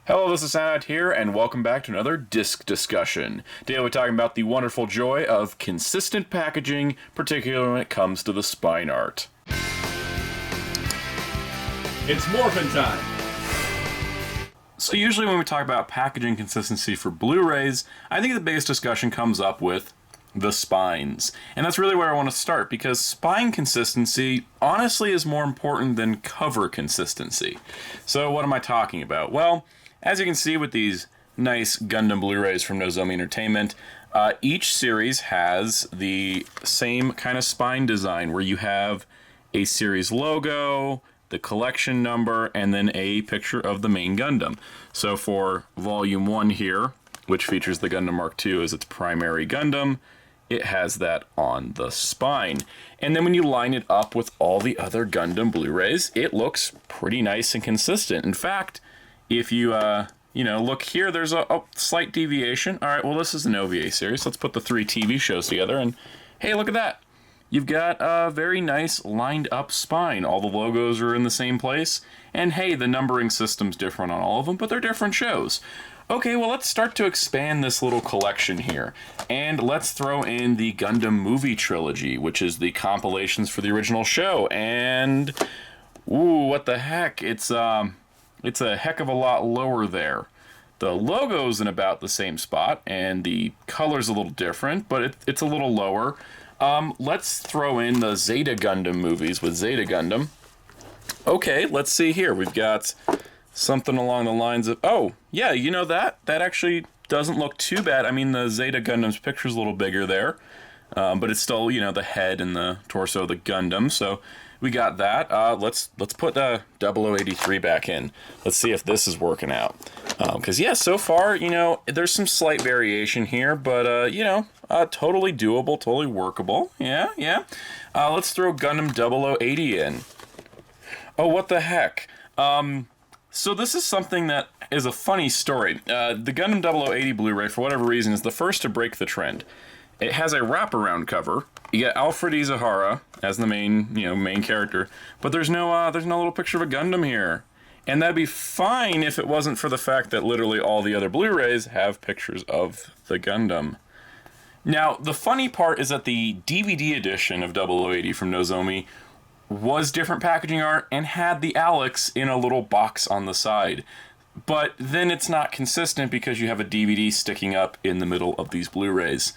Hello, this is Soundout here, and welcome back to another disc discussion. Today we're talking about the wonderful joy of consistent packaging, particularly when it comes to the spine art. It's morphin' time! So usually when we talk about packaging consistency for Blu-Rays, I think the biggest discussion comes up with the spines. And that's really where I want to start, because spine consistency honestly is more important than cover consistency. So what am I talking about? Well, as you can see with these nice Gundam Blu-Rays from Nozomi Entertainment, each series has the same kind of spine design where you have a series logo, the collection number, and then a picture of the main Gundam. So for Volume 1 here, which features the Gundam Mark II as its primary Gundam, it has that on the spine. And then when you line it up with all the other Gundam Blu-Rays, it looks pretty nice and consistent. In fact, if you, look here, there's a slight deviation. All right, well, this is an OVA series. Let's put the 3 TV shows together, and hey, look at that. You've got a very nice lined up spine. All the logos are in the same place. And hey, the numbering system's different on all of them, but they're different shows. Okay, well, let's start to expand this little collection here. And let's throw in the Gundam movie trilogy, which is the compilations for the original show. And, ooh, what the heck? It's a heck of a lot lower there. The logo's in about the same spot, and the color's a little different, but it's a little lower. Let's throw in the Zeta Gundam movies with Zeta Gundam. Okay, let's see here. We've got something along the lines of, oh, yeah, you know that actually doesn't look too bad. I mean, the Zeta Gundam's picture's a little bigger there, but it's still, the head and the torso of the Gundam, so we got that. Let's put 0083 back in. Let's see if this is working out. Because, yeah, so far, there's some slight variation here, but, totally doable, totally workable. Yeah. Let's throw Gundam 0080 in. Oh, what the heck? So this is something that is a funny story. The Gundam 0080 Blu-ray, for whatever reason, is the first to break the trend. It has a wraparound cover. You get Alfred Izuhara as the main character, but there's no little picture of a Gundam here. And that'd be fine if it wasn't for the fact that literally all the other Blu-rays have pictures of the Gundam. Now, the funny part is that the DVD edition of 0080 from Nozomi was different packaging art and had the Alex in a little box on the side. But then it's not consistent because you have a DVD sticking up in the middle of these Blu-rays.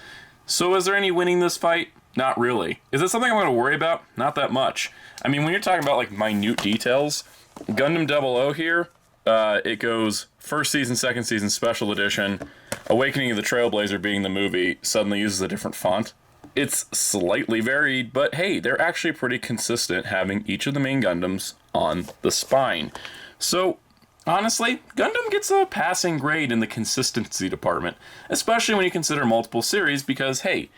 So is there any winning this fight? Not really. Is it something I'm going to worry about? Not that much. I mean, when you're talking about, minute details, Gundam 00 here, it goes first season, second season, special edition, Awakening of the Trailblazer being the movie, suddenly uses a different font. It's slightly varied, but hey, they're actually pretty consistent having each of the main Gundams on the spine. So, honestly, Gundam gets a passing grade in the consistency department, especially when you consider multiple series, because hey,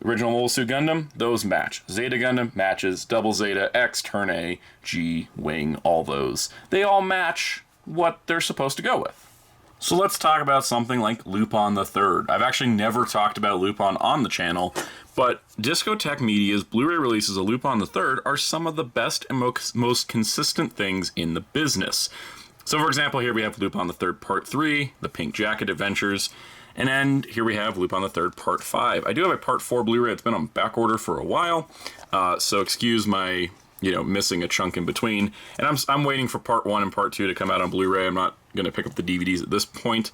original Mobile Suit Gundam, those match. Zeta Gundam matches, Double Zeta, X, Turn A, G, Wing, all those. They all match what they're supposed to go with. So let's talk about something like Lupin III. I've actually never talked about Lupin on the channel, but Discotek Media's Blu-ray releases of Lupin III are some of the best and most consistent things in the business. So for example, here we have Lupin III Part 3, The Pink Jacket Adventures, and then here we have Lupin III Part 5. I do have a Part 4 Blu-ray. It's been on back order for a while, so excuse my, missing a chunk in between. And I'm waiting for Part 1 and Part 2 to come out on Blu-ray. I'm not going to pick up the DVDs at this point.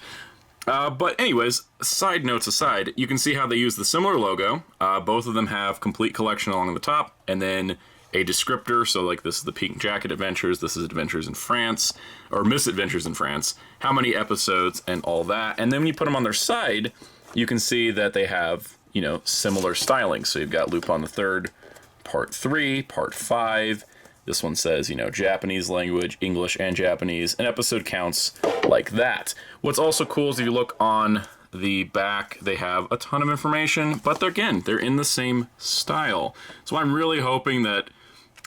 But anyways, side notes aside, you can see how they use the similar logo. Both of them have complete collection along the top, and then a descriptor, so this is the Pink Jacket Adventures, this is Adventures in France, or Misadventures in France, how many episodes, and all that. And then when you put them on their side, you can see that they have, similar styling. So you've got Lupin III, Part 3, Part 5, this one says, Japanese language, English, and Japanese, and episode counts like that. What's also cool is if you look on the back, they have a ton of information, but they're in the same style. So I'm really hoping that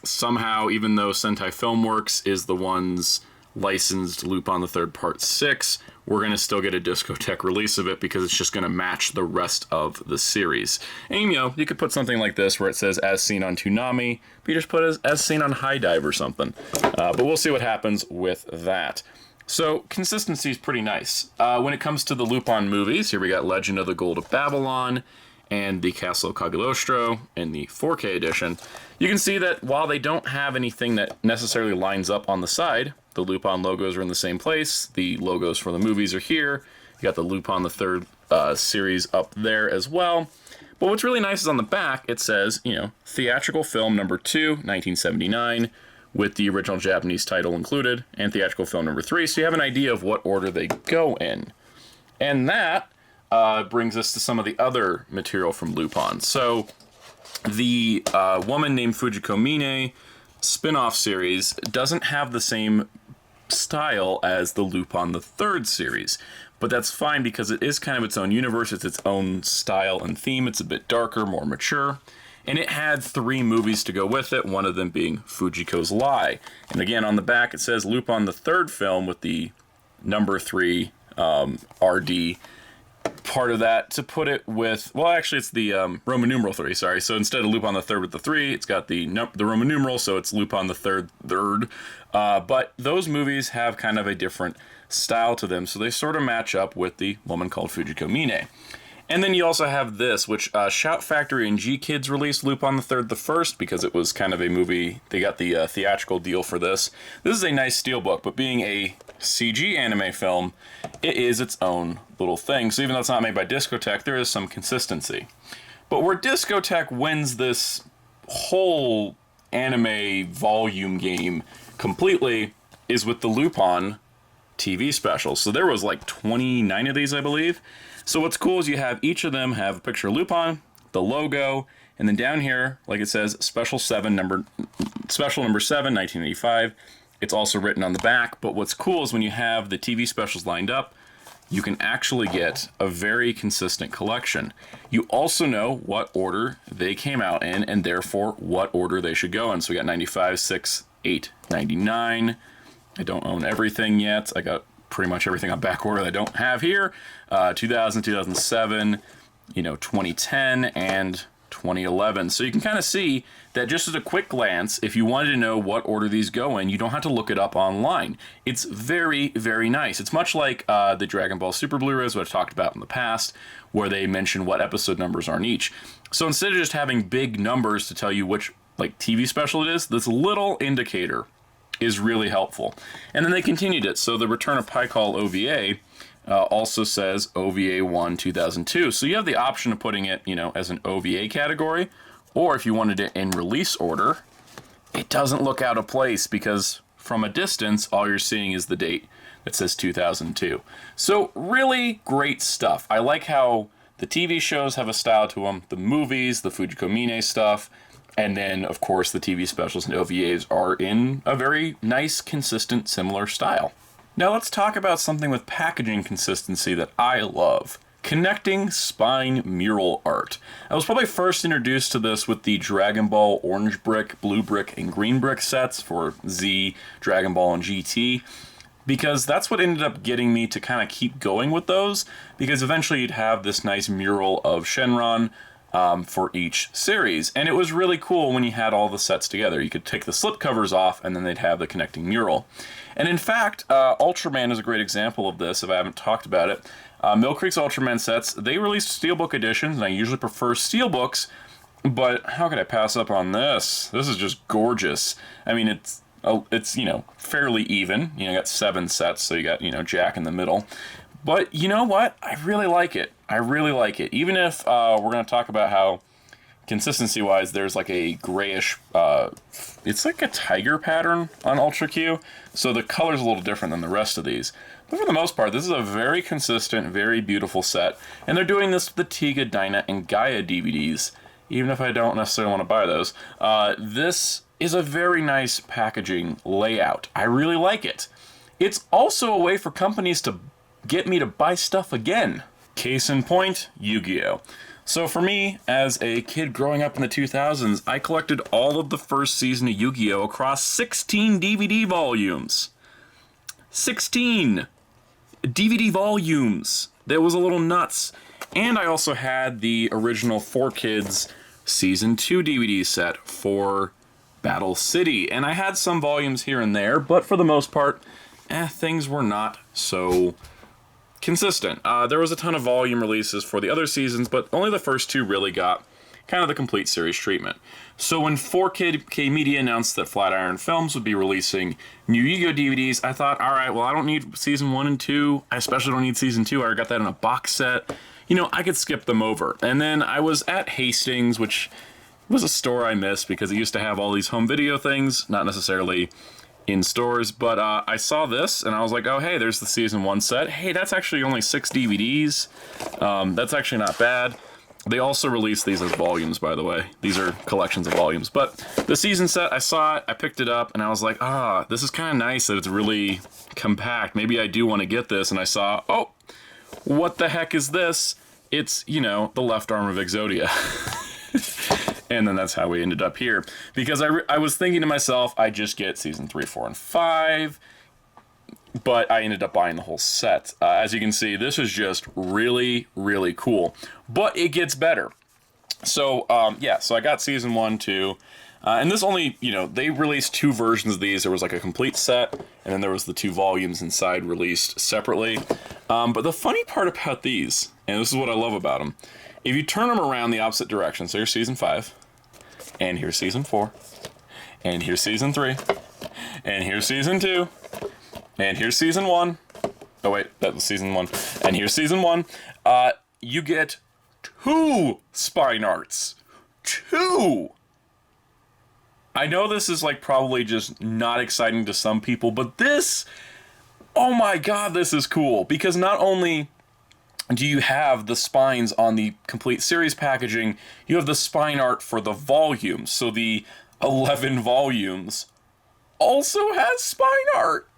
somehow, even though Sentai Filmworks is the ones licensed Lupin III Part 6, we're going to still get a Discotek release of it because it's just going to match the rest of the series. And, you could put something like this where it says as seen on Toonami, but you just put as seen on High Dive or something. But we'll see what happens with that. So consistency is pretty nice. When it comes to the Lupin movies, here we got Legend of the Gold of Babylon and the Castle of Cagliostro in the 4K edition. You can see that while they don't have anything that necessarily lines up on the side, the Lupin logos are in the same place. The logos for the movies are here. You got the Lupin III series up there as well. But what's really nice is on the back, it says, you know, theatrical film number 2, 1979, with the original Japanese title included, and theatrical film number 3, so you have an idea of what order they go in. And that brings us to some of the other material from Lupin. So, the Woman Named Fujiko Mine spin-off series doesn't have the same style as the Lupin III series. But that's fine because it is kind of its own universe, it's its own style and theme, it's a bit darker, more mature. And it had 3 movies to go with it, one of them being Fujiko's Lie. And again, on the back it says Lupin the Third film with the number 3 RD. Part of that to put it with, well, actually it's the Roman numeral 3, sorry. So instead of Lupin the Third with the 3, it's got the Roman numeral, so it's Lupin the Third. But those movies have kind of a different style to them, so they sort of match up with the woman called Fujiko Mine. And then you also have this, which Shout Factory and G-Kids released Lupin III the First because it was kind of a movie. They got the theatrical deal for this. This is a nice steelbook, but being a CG anime film, it is its own little thing. So even though it's not made by Discotech, there is some consistency. But where Discotech wins this whole anime volume game completely is with the Lupin TV specials. So there was like 29 of these, I believe. So what's cool is you have each of them have a picture of Lupin, the logo, and then down here, like it says, special number 7, 1985. It's also written on the back, but what's cool is when you have the TV specials lined up, you can actually get a very consistent collection. You also know what order they came out in, and therefore what order they should go in. So we got 95, 6, 8, 99. I don't own everything yet. I got pretty much everything on back order that I don't have here. 2000, 2007, 2010, and 2011. So you can kind of see that just as a quick glance, if you wanted to know what order these go in, you don't have to look it up online. It's very, very nice. It's much like the Dragon Ball Super Blu-Rays, what I've talked about in the past, where they mention what episode numbers are in each. So instead of just having big numbers to tell you which TV special it is, this little indicator is really helpful. And then they continued it. So the Return of Paikal OVA also says OVA 1 2002. So you have the option of putting it, as an OVA category, or if you wanted it in release order, it doesn't look out of place because from a distance, all you're seeing is the date that says 2002. So really great stuff. I like how the TV shows have a style to them, the movies, the Fujiko Mine stuff, and then, of course, the TV specials and OVAs are in a very nice, consistent, similar style. Now let's talk about something with packaging consistency that I love. Connecting spine mural art. I was probably first introduced to this with the Dragon Ball Orange Brick, Blue Brick, and Green Brick sets for Z, Dragon Ball, and GT. Because that's what ended up getting me to kind of keep going with those. Because eventually you'd have this nice mural of Shenron, for each series. And it was really cool when you had all the sets together. You could take the slip covers off and then they'd have the connecting mural. And in fact, Ultraman is a great example of this if I haven't talked about it. Mill Creek's Ultraman sets, they released Steelbook editions, and I usually prefer Steelbooks, but how could I pass up on this? This is just gorgeous. I mean, it's fairly even. You got 7 sets, so you got, Jack in the middle. But you know what? I really like it. I really like it. Even if we're going to talk about how, consistency-wise, there's like a grayish, it's like a tiger pattern on Ultra Q, so the color's a little different than the rest of these. But for the most part, this is a very consistent, very beautiful set. And they're doing this with the Tiga, Dyna, and Gaia DVDs, even if I don't necessarily want to buy those. This is a very nice packaging layout. I really like it. It's also a way for companies to get me to buy stuff again. Case in point, YuGiOh. So for me, as a kid growing up in the 2000s, I collected all of the first season of YuGiOh across 16 DVD volumes. 16 DVD volumes. That was a little nuts. And I also had the original 4Kids Season 2 DVD set for Battle City. And I had some volumes here and there, but for the most part, things were not so consistent. There was a ton of volume releases for the other seasons, but only the first two really got kind of the complete series treatment. So when 4K Media announced that Flatiron Films would be releasing new YuGiOh DVDs, I thought, all right, well, I don't need season 1 and 2. I especially don't need season 2. I already got that in a box set. You know, I could skip them over. And then I was at Hastings, which was a store I missed because it used to have all these home video things, not necessarily in stores, but I saw this and I was like, oh, hey, there's the season 1 set. Hey, that's actually only 6 DVDs. That's actually not bad. They also released these as volumes, by the way. These are collections of volumes. But the season set, I saw it, I picked it up, and I was like, this is kind of nice that it's really compact. Maybe I do want to get this. And I saw, oh, what the heck is this? It's, you know, the left arm of Exodia. And then that's how we ended up here. Because I was thinking to myself, I just get season 3, 4, and 5. But I ended up buying the whole set. As you can see, this is just really, really cool. But it gets better. So, yeah, so I got season 1, 2. And this only, you know, they released 2 versions of these. There was like a complete set, and then there was the 2 volumes inside released separately. But the funny part about these, and this is what I love about them, if you turn them around the opposite direction, so here's season 5, and here's season 4, and here's season 3, and here's season 2, and here's season 1. Oh wait, that was season 1. And here's season 1. You get 2 spine arts. 2! I know this is like probably just not exciting to some people, but this, oh my god, this is cool. Because not only do you have the spines on the complete series packaging, you have the spine art for the volumes. So the 11 volumes also has spine art.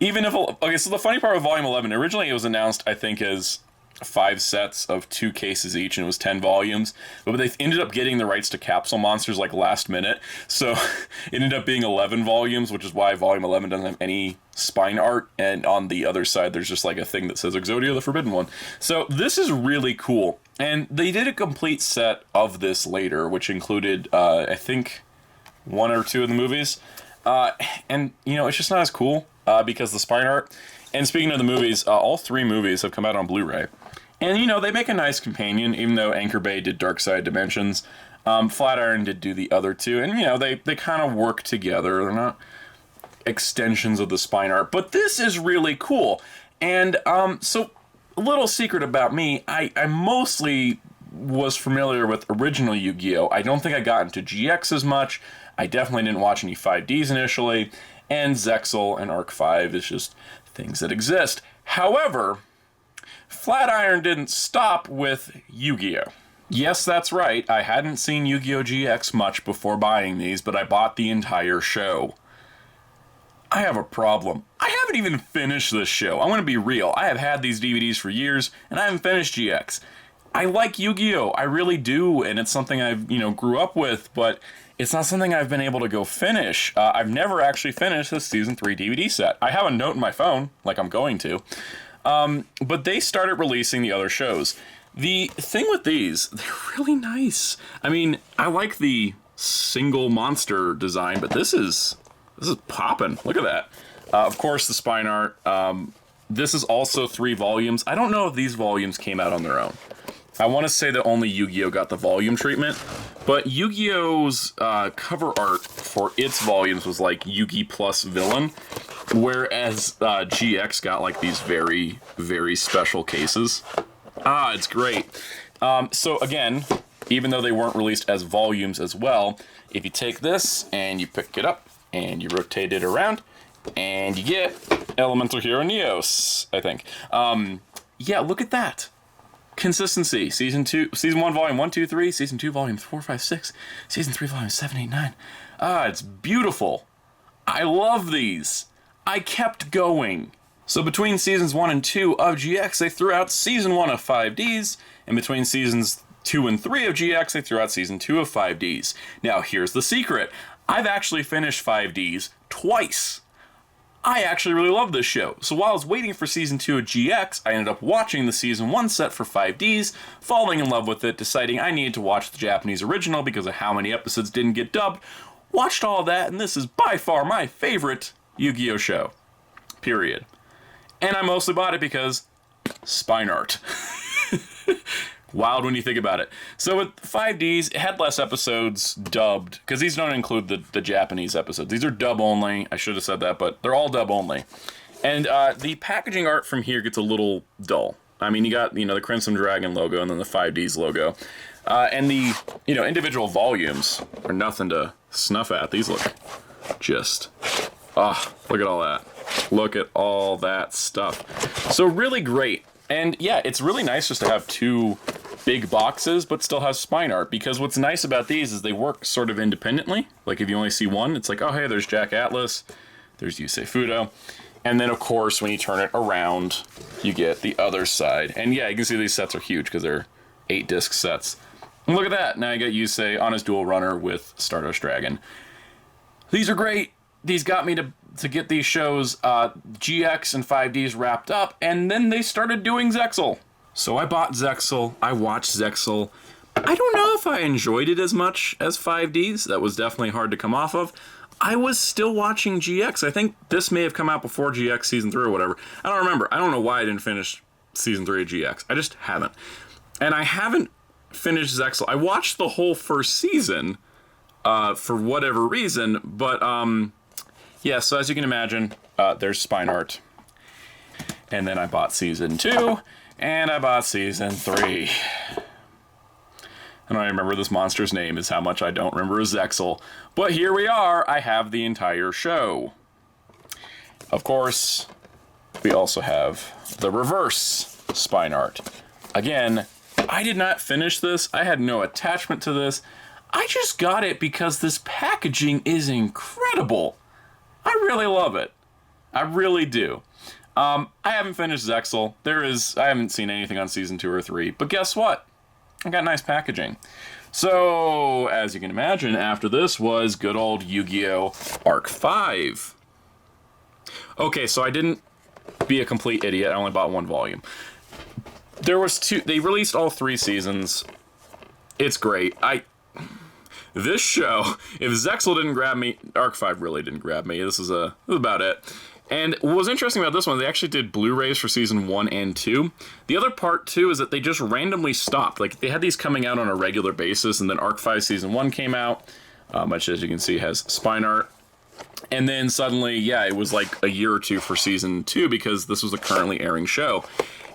Even if, okay, so the funny part with Volume 11, originally it was announced, I think, as 5 sets of 2 cases each, and it was 10 volumes, but they ended up getting the rights to Capsule Monsters, like, last minute, so it ended up being 11 volumes, which is why Volume 11 doesn't have any spine art, and on the other side, there's just, like, a thing that says Exodia the Forbidden One. So this is really cool, and they did a complete set of this later, which included, I think, 1 or 2 of the movies, and, you know, it's just not as cool. Because the spine art. And speaking of the movies, all 3 movies have come out on Blu-ray. And, you know, they make a nice companion, even though Anchor Bay did Dark Side Dimensions. Flatiron did do the other 2. And, you know, they kind of work together. They're not extensions of the spine art. But this is really cool. And, so, a little secret about me, I mostly was familiar with original YuGiOh. I don't think I got into GX as much. I definitely didn't watch any 5Ds initially. And Zexal and Arc 5 is just things that exist. However, Flatiron didn't stop with YuGiOh. Yes, that's right, I hadn't seen YuGiOh GX much before buying these, but I bought the entire show. I have a problem. I haven't even finished this show. I'm gonna be real. I have had these DVDs for years, and I haven't finished GX. I like YuGiOh, I really do, and it's something I've, you know, grew up with, but it's not something I've been able to go finish. I've never actually finished the Season 3 DVD set. I have a note in my phone, like I'm going to. But they started releasing the other shows. The thing with these, they're really nice. I mean, I like the single monster design, but this is popping. Look at that. Of course, the spine art. This is also 3 volumes. I don't know if these volumes came out on their own. I want to say that only YuGiOh got the volume treatment, but YuGiOh's cover art for its volumes was like Yugi plus Villain, whereas GX got like these very, very special cases. It's great. So again, even though they weren't released as volumes as well, if you take this and you pick it up and you rotate it around, and you get Elemental Hero Neos, I think. Yeah, look at that. Consistency. Season 1, Volume 1, 2, 3. Season 2, Volumes 4, 5, 6. Season 3, Volumes 7, 8, 9. It's beautiful. I love these. I kept going. So between Seasons 1 and 2 of GX, they threw out Season 1 of 5Ds, and between Seasons 2 and 3 of GX, they threw out Season 2 of 5Ds. Now, here's the secret. I've actually finished 5Ds twice. I actually really love this show. So while I was waiting for Season 2 of GX, I ended up watching the Season 1 set for 5Ds, falling in love with it, deciding I needed to watch the Japanese original because of how many episodes didn't get dubbed. Watched all of that, and this is by far my favorite YuGiOh show. period. And I mostly bought it because spine art. Wild when you think about it. So with 5Ds, it had less episodes dubbed, because these don't include the Japanese episodes. These are dub only. I should have said that, but they're all dub only. And the packaging art from here gets a little dull. I mean, you got, the Crimson Dragon logo and then the 5Ds logo. And the, individual volumes are nothing to snuff at. These look just, look at all that. Look at all that stuff. So really great. And yeah, it's really nice just to have two big boxes, but still have spine art, because what's nice about these is they work sort of independently. Like if you only see one, it's like, oh hey, there's Jack Atlas, there's Yusei Fudo, and then of course when you turn it around, you get the other side. And yeah, you can see these sets are huge because they're 8-disc sets. And look at that, now you got Yusei on his dual runner with Stardust Dragon. These are great. These got me to get these shows, GX and 5Ds wrapped up, and then they started doing Zexal. So I bought Zexal, I watched Zexal. I don't know if I enjoyed it as much as 5Ds. That was definitely hard to come off of. I was still watching GX. I think this may have come out before GX Season 3 or whatever. I don't remember. I don't know why I didn't finish Season 3 of GX. I just haven't. And I haven't finished Zexal. I watched the whole first season for whatever reason, but yeah, so as you can imagine, there's spine art. And then I bought Season 2, and I bought Season 3. I don't remember this monster's name, is how much I don't remember Zexal. But here we are, I have the entire show. Of course, we also have the reverse spine art. Again, I did not finish this, I had no attachment to this. I just got it because this packaging is incredible. I really love it. I really do. I haven't finished Zexal. I haven't seen anything on Season 2 or 3, but guess what? I got nice packaging. So, as you can imagine, after this was good old YuGiOh Arc 5. Okay, so I didn't be a complete idiot. I only bought one volume. There was two. They released all 3 seasons. It's great. This show, if Zexal didn't grab me, Arc 5 really didn't grab me. This is about it. And what was interesting about this one, they actually did Blu-Rays for Season 1 and 2. The other part, too, is that they just randomly stopped. Like, they had these coming out on a regular basis, and then Arc 5 Season 1 came out, which, as you can see, has spine art. And then suddenly, yeah, it was like a year or two for Season 2, because this was a currently airing show.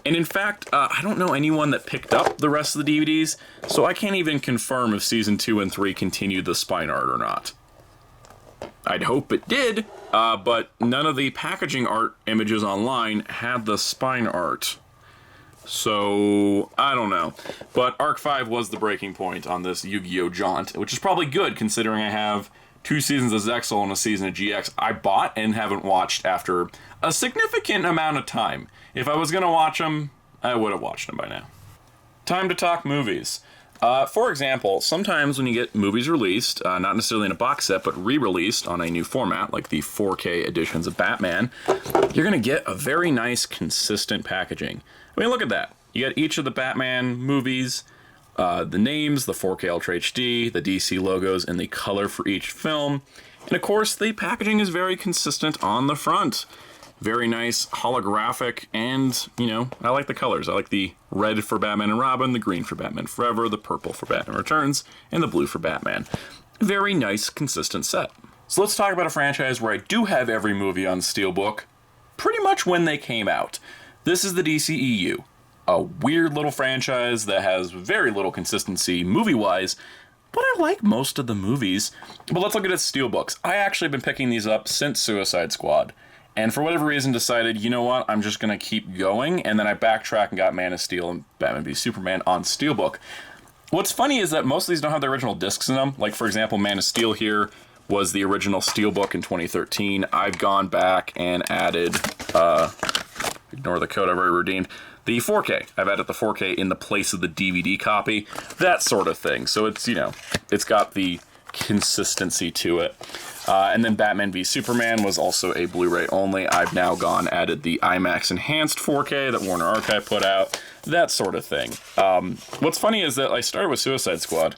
And in fact, I don't know anyone that picked up the rest of the DVDs, so I can't even confirm if Season 2 and 3 continued the spine art or not. I'd hope it did, but none of the packaging art images online had the spine art. So, I don't know. But Arc 5 was the breaking point on this YuGiOh jaunt, which is probably good considering I have 2 seasons of Zexal and a season of GX I bought and haven't watched after a significant amount of time. If I was going to watch them, I would have watched them by now. Time to talk movies. For example, sometimes when you get movies released, not necessarily in a box set, but re-released on a new format, like the 4K editions of Batman, you're going to get a very nice, consistent packaging. I mean, look at that. You got each of the Batman movies, the names, the 4K Ultra HD, the DC logos, and the color for each film. And of course, the packaging is very consistent on the front. Very nice, holographic, and, I like the colors. I like the red for Batman and Robin, the green for Batman Forever, the purple for Batman Returns, and the blue for Batman. Very nice, consistent set. So let's talk about a franchise where I do have every movie on Steelbook, pretty much when they came out. This is the DCEU, a weird little franchise that has very little consistency movie-wise, but I like most of the movies. But let's look at its Steelbooks. I actually have been picking these up since Suicide Squad. And for whatever reason decided, you know what, I'm just going to keep going, and then I backtrack and got Man of Steel and Batman v Superman on Steelbook. What's funny is that most of these don't have the original discs in them. Like, for example, Man of Steel here was the original Steelbook in 2013. I've gone back and added, ignore the code I've already redeemed, the 4K. I've added the 4K in the place of the DVD copy, that sort of thing. So it's, it's got the consistency to it. And then Batman v Superman was also a Blu-ray only. I've now added the IMAX enhanced 4K that Warner Archive put out, that sort of thing. What's funny is that I started with Suicide Squad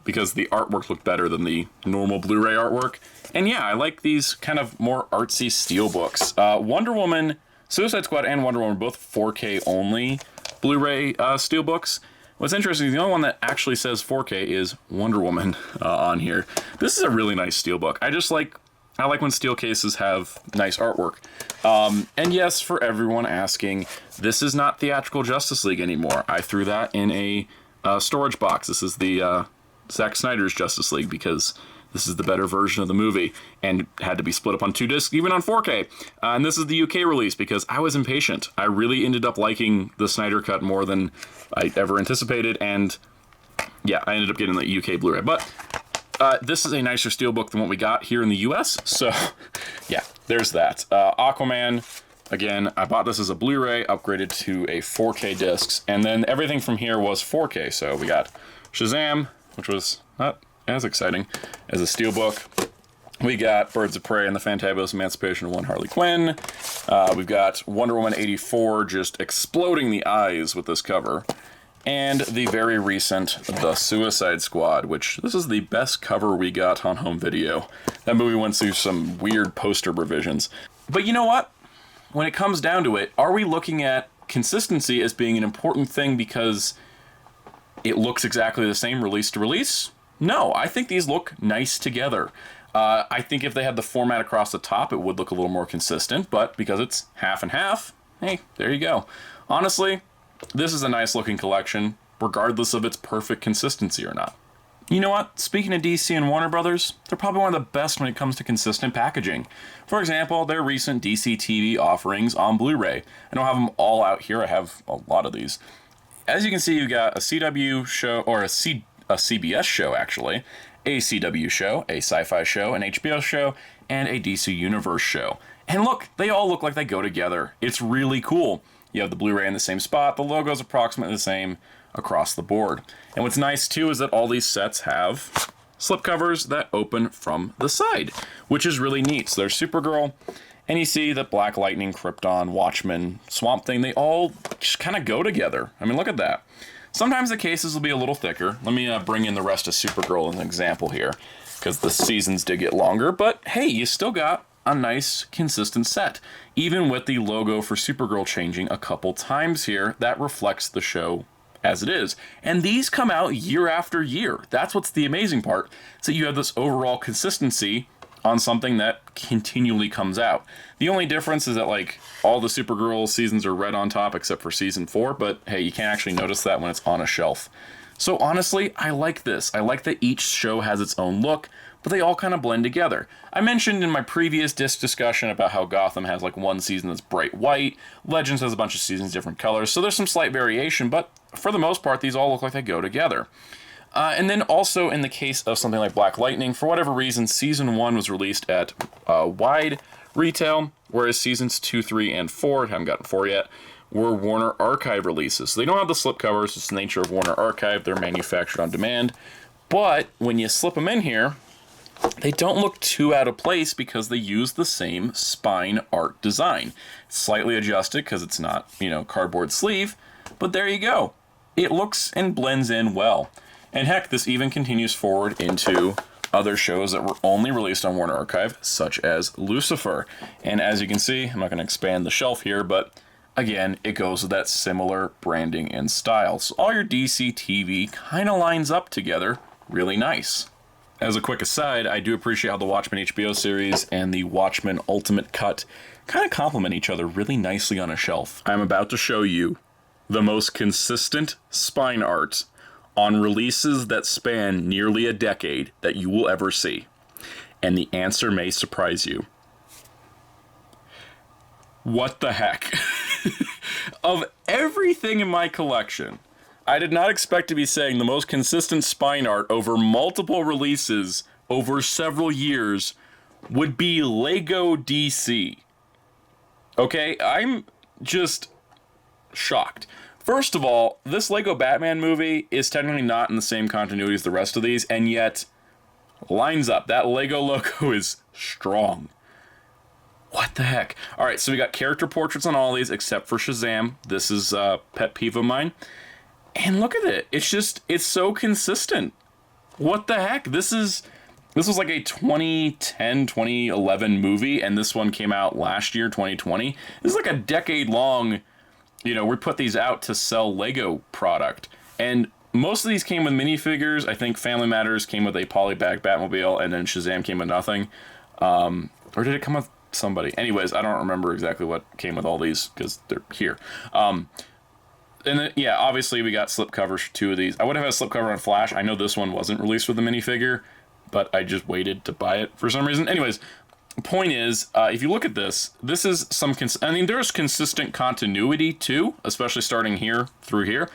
because the artwork looked better than the normal Blu-ray artwork. And yeah, I like these kind of more artsy steelbooks. Wonder Woman, Suicide Squad and Wonder Woman are both 4K only Blu-ray steelbooks. What's interesting is the only one that actually says 4K is Wonder Woman on here. This is a really nice steelbook. I like when steel cases have nice artwork. And yes, for everyone asking, this is not theatrical Justice League anymore. I threw that in a storage box. This is the Zack Snyder's Justice League because this is the better version of the movie and had to be split up on 2 discs, even on 4K. And this is the UK release because I was impatient. I really ended up liking the Snyder cut more than I ever anticipated. And yeah, I ended up getting the UK Blu-ray. But this is a nicer steelbook than what we got here in the US. So yeah, there's that. Aquaman, again, I bought this as a Blu-ray, upgraded to a 4K discs. And then everything from here was 4K. So we got Shazam, which was not as exciting as a steelbook. We got Birds of Prey and the Fantabulous Emancipation of One Harley Quinn. We've got Wonder Woman 84 just exploding the eyes with this cover. And the very recent The Suicide Squad, which this is the best cover we got on home video. That movie went through some weird poster revisions. But you know what? When it comes down to it, are we looking at consistency as being an important thing because it looks exactly the same release to release? No, I think these look nice together. I think if they had the format across the top, it would look a little more consistent, but because it's half and half, hey, there you go. Honestly, this is a nice looking collection, regardless of its perfect consistency or not. You know what? Speaking of DC and Warner Brothers, they're probably one of the best when it comes to consistent packaging. For example, their recent DCTV offerings on Blu-ray. I don't have them all out here, I have a lot of these. As you can see, you've got a CW show, or a CBS show actually, a CW show, a sci-fi show, an HBO show, and a DC Universe show. And look, they all look like they go together. It's really cool. You have the Blu-ray in the same spot, the logo's approximately the same across the board. And what's nice too is that all these sets have slipcovers that open from the side, which is really neat. So there's Supergirl, and you see that Black Lightning, Krypton, Watchmen, Swamp Thing, they all just kind of go together. I mean, look at that. Sometimes the cases will be a little thicker. Let me bring in the rest of Supergirl as an example here, because the seasons did get longer, but hey, you still got a nice, consistent set. Even with the logo for Supergirl changing a couple times here, that reflects the show as it is. And these come out year after year. That's what's the amazing part. So you have this overall consistency on something that continually comes out. The only difference is that, like, all the Supergirl seasons are red on top except for season 4, but hey, you can't actually notice that when it's on a shelf. So honestly, I like this. I like that each show has its own look, but they all kind of blend together. I mentioned in my previous disc discussion about how Gotham has like one season that's bright white, Legends has a bunch of seasons different colors, so there's some slight variation, but for the most part, these all look like they go together. And then also in the case of something like Black Lightning, for whatever reason, Season 1 was released at wide retail, whereas Seasons 2, 3, and 4, haven't gotten 4 yet, were Warner Archive releases. So they don't have the slipcovers, it's the nature of Warner Archive, they're manufactured on demand. But when you slip them in here, they don't look too out of place because they use the same spine art design. It's slightly adjusted because it's not, cardboard sleeve, but there you go. It looks and blends in well. And heck, this even continues forward into other shows that were only released on Warner Archive, such as Lucifer. And as you can see, I'm not going to expand the shelf here, but again, it goes with that similar branding and style. So all your DC TV kind of lines up together really nice. As a quick aside, I do appreciate how the Watchmen HBO series and the Watchmen Ultimate Cut kind of complement each other really nicely on a shelf. I'm about to show you the most consistent spine art on releases that span nearly a decade that you will ever see. And the answer may surprise you. What the heck? Of everything in my collection, I did not expect to be saying the most consistent spine art over multiple releases over several years would be Lego DC. Okay, I'm just shocked. First of all, this Lego Batman movie is technically not in the same continuity as the rest of these, and yet lines up. That Lego logo is strong. What the heck? All right, so we got character portraits on all these except for Shazam. This is a pet peeve of mine. And look at it. It's so consistent. what the heck? This was like a 2010, 2011 movie, and this one came out last year, 2020. This is like a decade-long, we put these out to sell Lego product. And most of these came with minifigures. I think Family Matters came with a polybag Batmobile, and then Shazam came with nothing. Or did it come with somebody? Anyways, I don't remember exactly what came with all these, because they're here. And then, yeah, obviously we got slipcovers for 2 of these. I would have had a slipcover on Flash. I know this one wasn't released with the minifigure, but I just waited to buy it for some reason. Anyways, point is, if you look at this is some, there's consistent continuity too, especially starting here through here.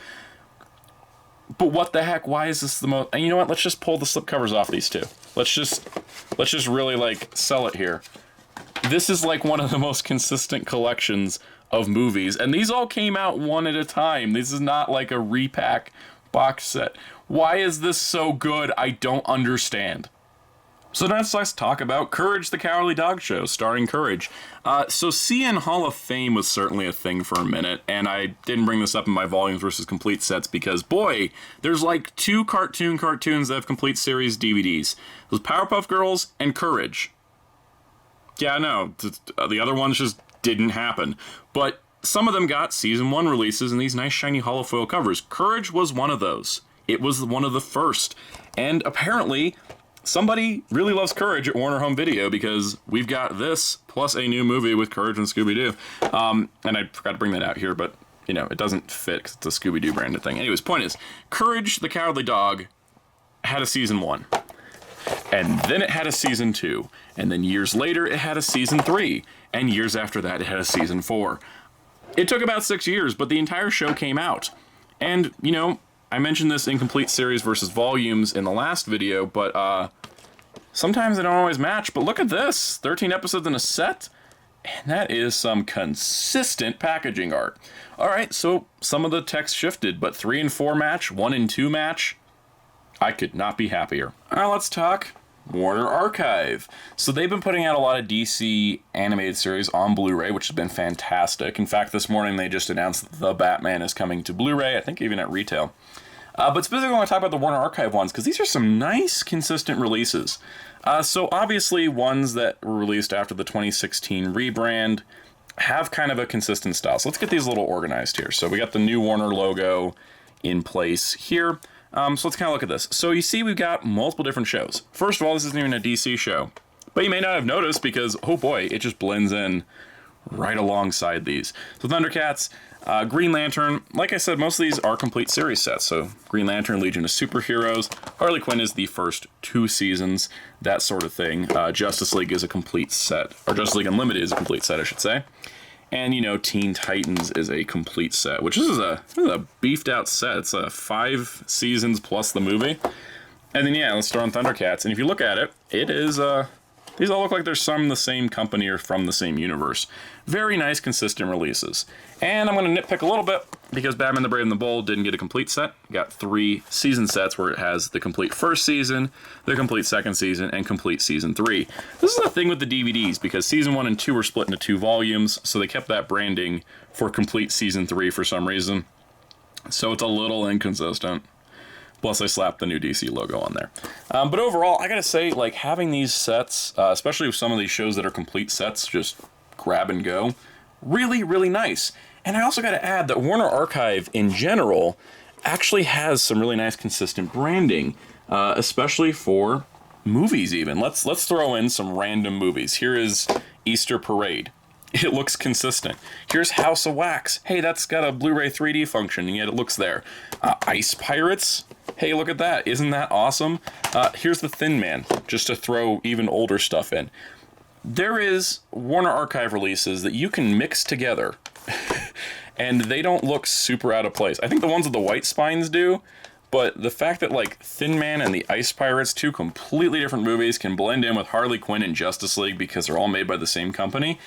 But what the heck, why is this the most, and you know what, let's just pull the slipcovers off these two. Let's just really, like, sell it here. This is, like, one of the most consistent collections of movies, and these all came out one at a time. This is not like a repack box set. Why is this so good? I don't understand. So next, let's talk about Courage the Cowardly Dog Show, starring Courage. So CN Hall of Fame was certainly a thing for a minute, and I didn't bring this up in my volumes versus complete sets because, boy, there's like 2 cartoons that have complete series DVDs. Those Powerpuff Girls and Courage. Yeah, no, the other ones just didn't happen. But some of them got Season 1 releases and these nice shiny hollow foil covers. Courage was one of those. It was one of the first. And apparently, somebody really loves Courage at Warner Home Video because we've got this plus a new movie with Courage and Scooby-Doo. And I forgot to bring that out here, but, it doesn't fit because it's a Scooby-Doo branded thing. Anyways, point is, Courage the Cowardly Dog had a Season 1. And then it had a Season 2. And then years later, it had a Season 3. And years after that, it had a Season 4. It took about 6 years, but the entire show came out. And, I mentioned this incomplete series versus volumes in the last video, but sometimes they don't always match. But look at this, 13 episodes in a set, and that is some consistent packaging art. All right, so some of the text shifted, but 3 and 4 match, 1 and 2 match. I could not be happier. All right, let's talk Warner Archive. So they've been putting out a lot of DC animated series on Blu-ray, which has been fantastic. In fact, this morning they just announced that The Batman is coming to Blu-ray, I think even at retail. But specifically I want to talk about the Warner Archive ones, because these are some nice, consistent releases. So obviously ones that were released after the 2016 rebrand have kind of a consistent style. So let's get these a little organized here. So we got the new Warner logo in place here. So let's kind of look at this. So you see we've got multiple different shows. First of all, this isn't even a DC show. But you may not have noticed because, oh boy, it just blends in right alongside these. So Thundercats, Green Lantern, like I said, most of these are complete series sets. So Green Lantern, Legion of Superheroes, Harley Quinn is the first 2 seasons, that sort of thing. Justice League is a complete set, or Justice League Unlimited is a complete set, I should say. And, Teen Titans is a complete set, which is a beefed out set. It's 5 seasons plus the movie. And then, yeah, let's throw on Thundercats. And if you look at it, it is, these all look like they're from the same company or from the same universe. Very nice, consistent releases. And I'm going to nitpick a little bit because Batman the Brave and the Bold didn't get a complete set. Got 3 season sets where it has the complete first season, the complete second season, and complete season 3. This is the thing with the DVDs because season 1 and 2 were split into 2 volumes, so they kept that branding for complete season 3 for some reason. So it's a little inconsistent. Plus I slapped the new DC logo on there. But overall, I gotta say, like, having these sets, especially with some of these shows that are complete sets, just grab and go, really, really nice. And I also gotta add that Warner Archive, in general, actually has some really nice consistent branding, especially for movies even. Let's throw in some random movies. Here is Easter Parade. It looks consistent. Here's House of Wax. Hey, that's got a Blu-ray 3D function, and yet it looks there. Ice Pirates. Hey, look at that. Isn't that awesome? Here's The Thin Man, just to throw even older stuff in. There is Warner Archive releases that you can mix together, and they don't look super out of place. I think the ones with the white spines do, but the fact that, like, Thin Man and the Ice Pirates, 2 completely different movies, can blend in with Harley Quinn and Justice League because they're all made by the same company,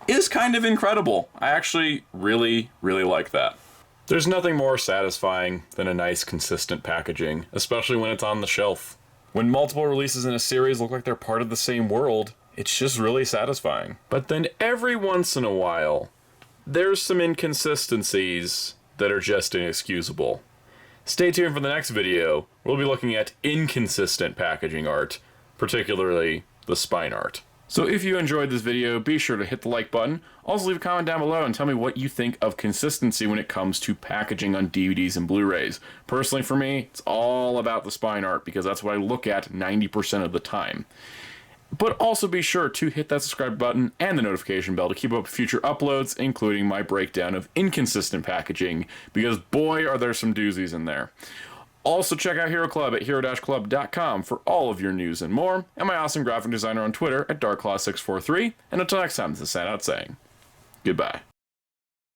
is kind of incredible. I actually really, really like that. There's nothing more satisfying than a nice, consistent packaging, especially when it's on the shelf. When multiple releases in a series look like they're part of the same world, it's just really satisfying. But then every once in a while, there's some inconsistencies that are just inexcusable. Stay tuned for the next video. We'll be looking at inconsistent packaging art, particularly the spine art. So if you enjoyed this video, be sure to hit the like button. Also leave a comment down below and tell me what you think of consistency when it comes to packaging on DVDs and Blu-rays. Personally for me, it's all about the spine art because that's what I look at 90% of the time. But also be sure to hit that subscribe button and the notification bell to keep up with future uploads, including my breakdown of inconsistent packaging, because boy are there some doozies in there. Also check out Hero Club at hero-club.com for all of your news and more, and my awesome graphic designer on Twitter at darkclaw643, and until next time, this is Soundout saying goodbye.